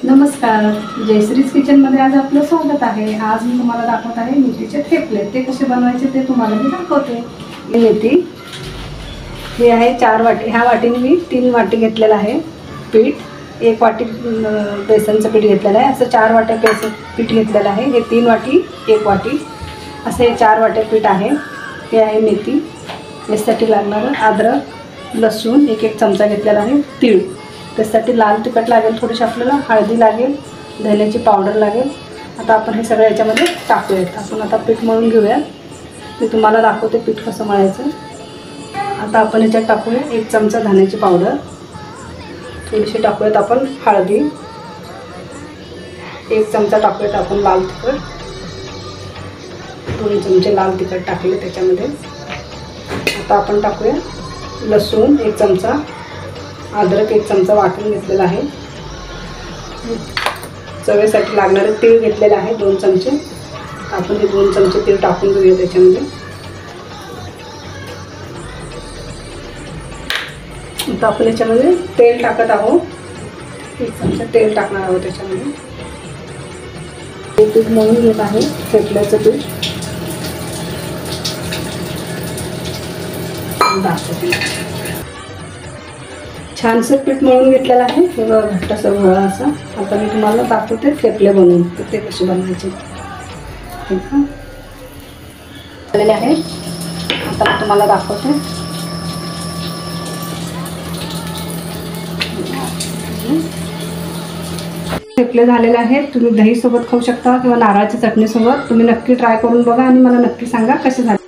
नमस्कार, जयश्रीज किचनमध्ये आज आपलं स्वागत आहे। आज मी तुम्हाला दाखवत आहे मेथीचे थेपले। ते कसे बनवायचे ते तुम्हाला मी दाखवते। मेथी हे आहे 4 वाटी। ह्या वाटीने मी 3 वाटी घेतलेलं आहे पीठ। 1 वाटी बेसनचं पीठ घेतलेलं आहे। असं 4 वाट्या बेसन पीठ घेतलेलं आहे। हे 3 वाटी 1 वाटी असं हे 4 वाट्या पीठ आहे। हे आहे मेथी, यासाठी लागणारं अद्रक, लसूण 1-1 चमचा घेतलेला आहे। तीळ, त्यासाठी लाल तिखट लागेल, थोडीशी आपल्याला हळदी लागेल, धन्याची पावडर लागेल। आता आपण हे सगळं याच्यामध्ये टाकूयात। आपण आता पीठ मळून घेऊया। मी तुम्हाला दाखवते पीठ कसं मळायचं। आता आपण याच्यात टाकूया 1 चमचा धन्याची पावडर, थोडीशी टाकूयात आपण हळदी, 1 चमचा टाकूयात आपण लाल तिखट, 2 चमचे लाल तिखट टाकले त्याच्यामध्ये। आता आपण टाकूया लसूण 1 चमचा, अद्रक 1 चमचा वाटून घेतलेला आहे। चवीसाठी लागणारे तीळ घेतलेले आहे 2 चमचे। आपण हे 2 चमचे तीळ टाकून घेऊया त्याच्यामध्ये। आता आपण याच्यामध्ये तेल टाकत आहोत, 1 चमचा तेल टाकणार आहोत त्याच्यामध्ये। हे पीठ मळून घेत आहे, थेपल्याचं पीठ दाखवते। छानसं पीठ मळून घेतलेलं आहे। हे बघा घट्टसर गोळा असा। आता मी तुम्हाला दाखवते थेपले बनवून ते कसे बनवायचे। ठीक आहे, झालेले आहे। आता मी तुम्हाला दाखवते। थेपले झालेले आहेत। तुम्ही दही सोबत खाऊ शकता किंवा नारळाच्या चटणी सोबत। तुम्ही नक्की ट्राय करून बघा आणि मला नक्की सांगा कसे झाले।